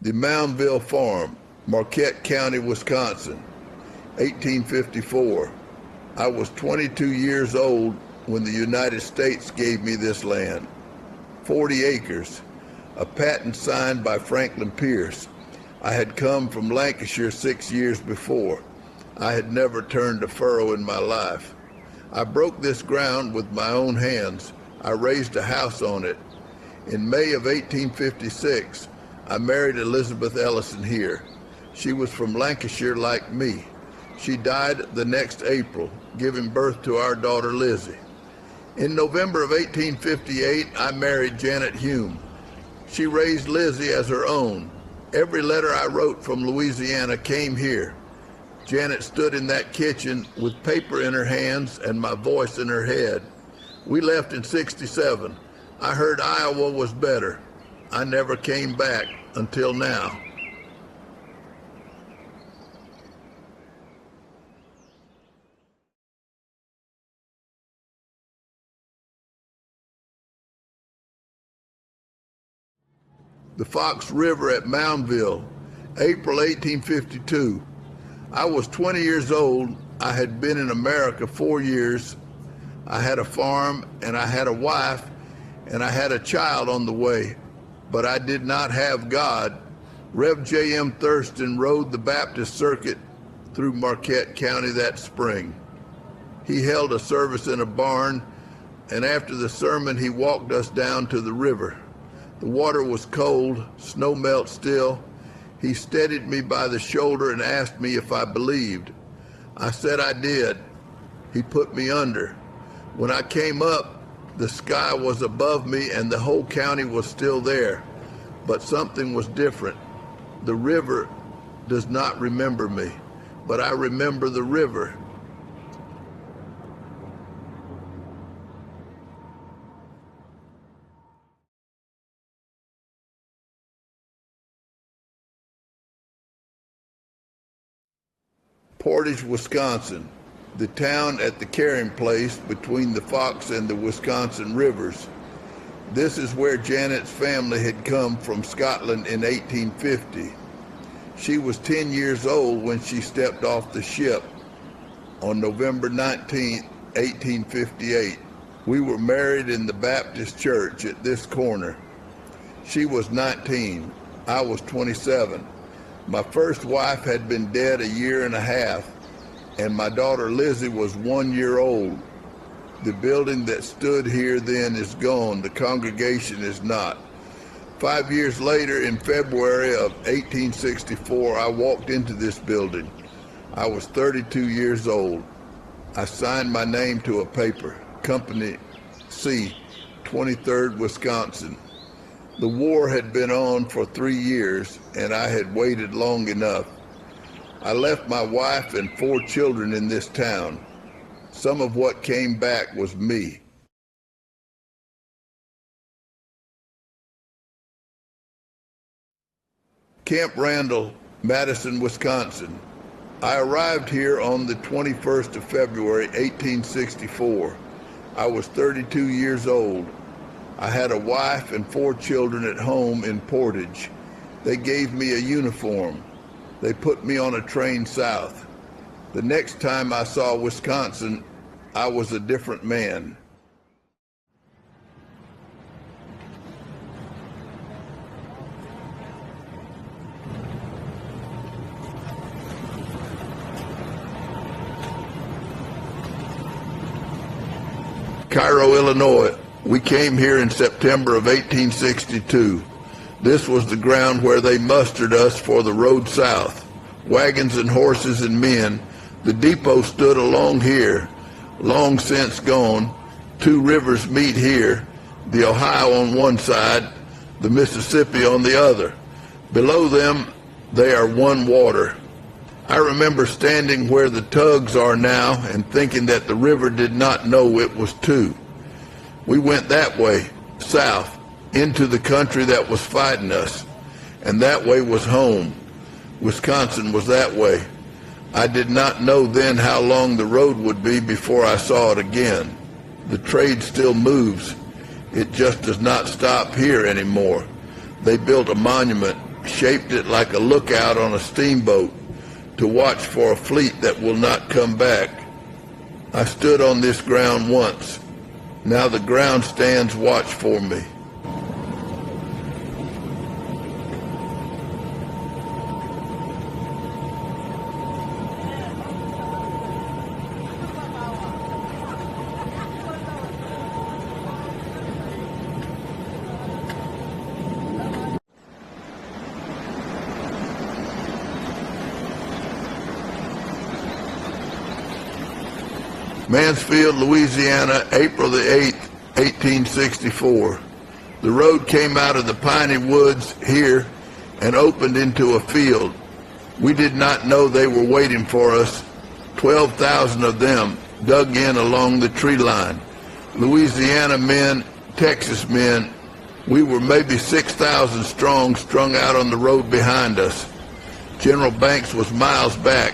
The Moundville Farm, Marquette County, Wisconsin, 1854. I was 22 years old when the United States gave me this land. 40 acres, a patent signed by Franklin Pierce. I had come from Lancashire 6 years before. I had never turned a furrow in my life. I broke this ground with my own hands. I raised a house on it. In May of 1856, I married Elizabeth Ellison here. She was from Lancashire like me. She died the next April, giving birth to our daughter Lizzie. In November of 1858, I married Janet Hume. She raised Lizzie as her own. Every letter I wrote from Louisiana came here. Janet stood in that kitchen with paper in her hands and my voice in her head. We left in '67. I heard Iowa was better. I never came back until now. The Fox River at Moundville, April 1852. I was 20 years old. I had been in America 4 years. I had a farm and I had a wife and I had a child on the way, but I did not have God. Rev. J.M. Thurston rode the Baptist circuit through Marquette County that spring. He held a service in a barn, and after the sermon he walked us down to the river. The water was cold, snow melt still. He steadied me by the shoulder and asked me if I believed. I said I did. He put me under. When I came up, the sky was above me and the whole county was still there. But something was different. The river does not remember me, but I remember the river. Portage, Wisconsin, the town at the carrying place between the Fox and the Wisconsin rivers. This is where Janet's family had come from Scotland in 1850. She was 10 years old when she stepped off the ship on November 19, 1858. We were married in the Baptist church at this corner. She was 19, I was 27. My first wife had been dead a year and a half, and my daughter Lizzie was 1 year old. The building that stood here then is gone. The congregation is not. 5 years later, in February of 1864, I walked into this building. I was 32 years old. I signed my name to a paper, Company C, 23rd Wisconsin. The war had been on for 3 years, and I had waited long enough. I left my wife and 4 children in this town. Some of what came back was me. Camp Randall, Madison, Wisconsin. I arrived here on the 21st of February, 1864. I was 32 years old. I had a wife and 4 children at home in Portage. They gave me a uniform. They put me on a train south. The next time I saw Wisconsin, I was a different man. Cairo, Illinois. We came here in September of 1862. This was the ground where they mustered us for the road south. Wagons and horses and men. The depot stood along here, long since gone. 2 rivers meet here, the Ohio on one side, the Mississippi on the other. Below them, they are one water. I remember standing where the tugs are now and thinking that the river did not know it was 2. We went that way, south, into the country that was fighting us, and that way was home. Wisconsin was that way. I did not know then how long the road would be before I saw it again. The trade still moves. It just does not stop here anymore. They built a monument shaped it like a lookout on a steamboat to watch for a fleet that will not come back. I stood on this ground once. Now the ground stands watch for me. Mansfield, Louisiana, April the 8th, 1864. The road came out of the piney woods here and opened into a field. We did not know they were waiting for us. 12,000 of them dug in along the tree line. Louisiana men, Texas men, we were maybe 6,000 strong, strung out on the road behind us. General Banks was miles back.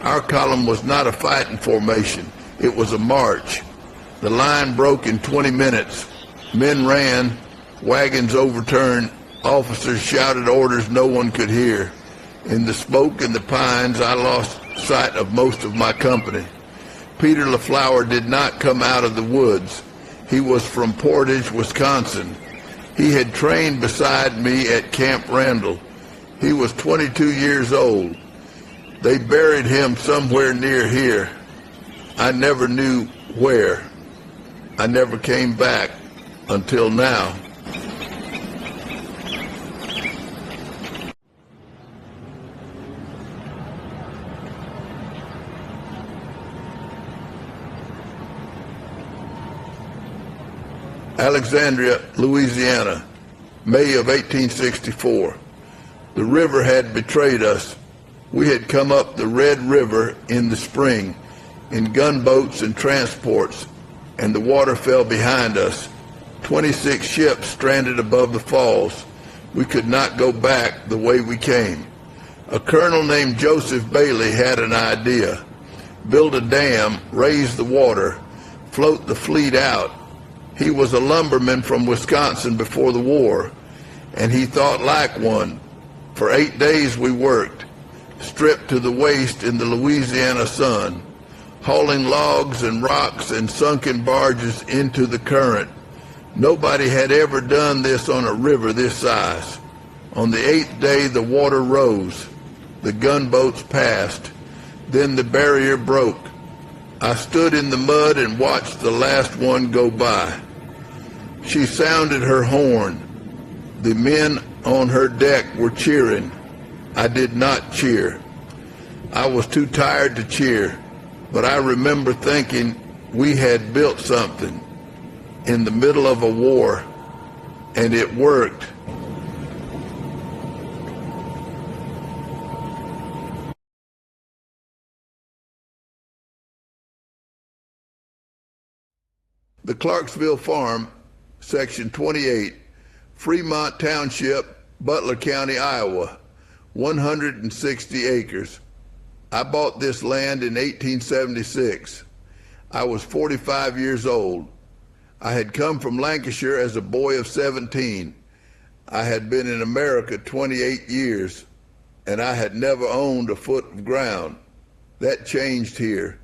Our column was not a fighting formation. It was a march. The line broke in 20 minutes. Men ran, wagons overturned, officers shouted orders no one could hear. In the smoke and the pines, I lost sight of most of my company. Peter LaFleur did not come out of the woods. He was from Portage, Wisconsin. He had trained beside me at Camp Randall. He was 22 years old. They buried him somewhere near here. I never knew where. I never came back until now. Alexandria, Louisiana, May of 1864. The river had betrayed us. We had come up the Red River in the spring in gunboats and transports, and the water fell behind us. 26 ships stranded above the falls. We could not go back the way we came. A colonel named Joseph Bailey had an idea. Build a dam, raise the water, float the fleet out. He was a lumberman from Wisconsin before the war, and he thought like one. For 8 days we worked, stripped to the waist in the Louisiana sun, hauling logs and rocks and sunken barges into the current. Nobody had ever done this on a river this size. On the 8th day, the water rose. The gunboats passed. Then the barrier broke. I stood in the mud and watched the last one go by. She sounded her horn. The men on her deck were cheering. I did not cheer. I was too tired to cheer. But I remember thinking we had built something in the middle of a war, and it worked. The Clarksville Farm, Section 28, Fremont Township, Butler County, Iowa, 160 acres. I bought this land in 1876. I was 45 years old. I had come from Lancashire as a boy of 17. I had been in America 28 years, and I had never owned a foot of ground. That changed here.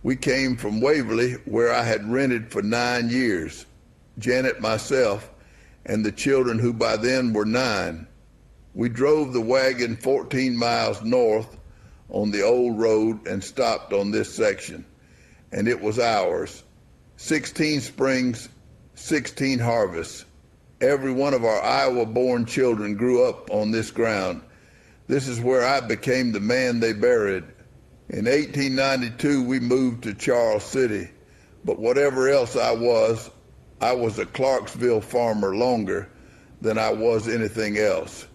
We came from Waverly, where I had rented for 9 years. Janet, myself, and the children who by then were 9. We drove the wagon 14 miles north on the old road and stopped on this section, and it was ours. 16 springs, 16 harvests. Every one of our Iowa-born children grew up on this ground. This is where I became the man they buried. In 1892, we moved to Charles City, but whatever else I was a Clarksville farmer longer than I was anything else.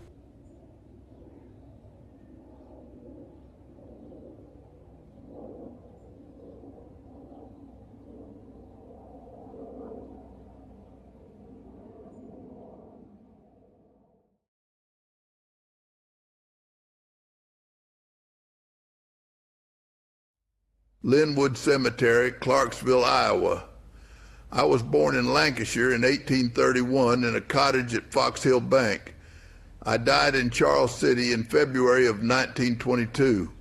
Linwood Cemetery, Clarksville, Iowa. I was born in Lancashire in 1831 in a cottage at Fox Hill Bank. I died in Charles City in February of 1922,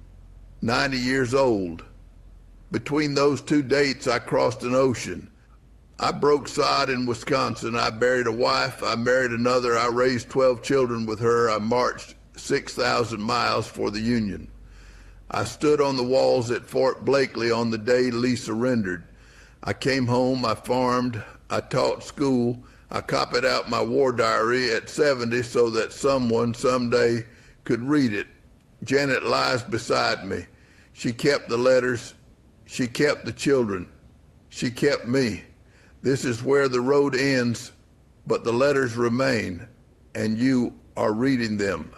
90 years old. Between those two dates, I crossed an ocean. I broke sod in Wisconsin. I buried a wife. I married another. I raised 12 children with her. I marched 6,000 miles for the Union. I stood on the walls at Fort Blakely on the day Lee surrendered. I came home, I farmed, I taught school, I copied out my war diary at 70 so that someone someday could read it. Janet lies beside me. She kept the letters, she kept the children, she kept me. This is where the road ends, but the letters remain, and you are reading them.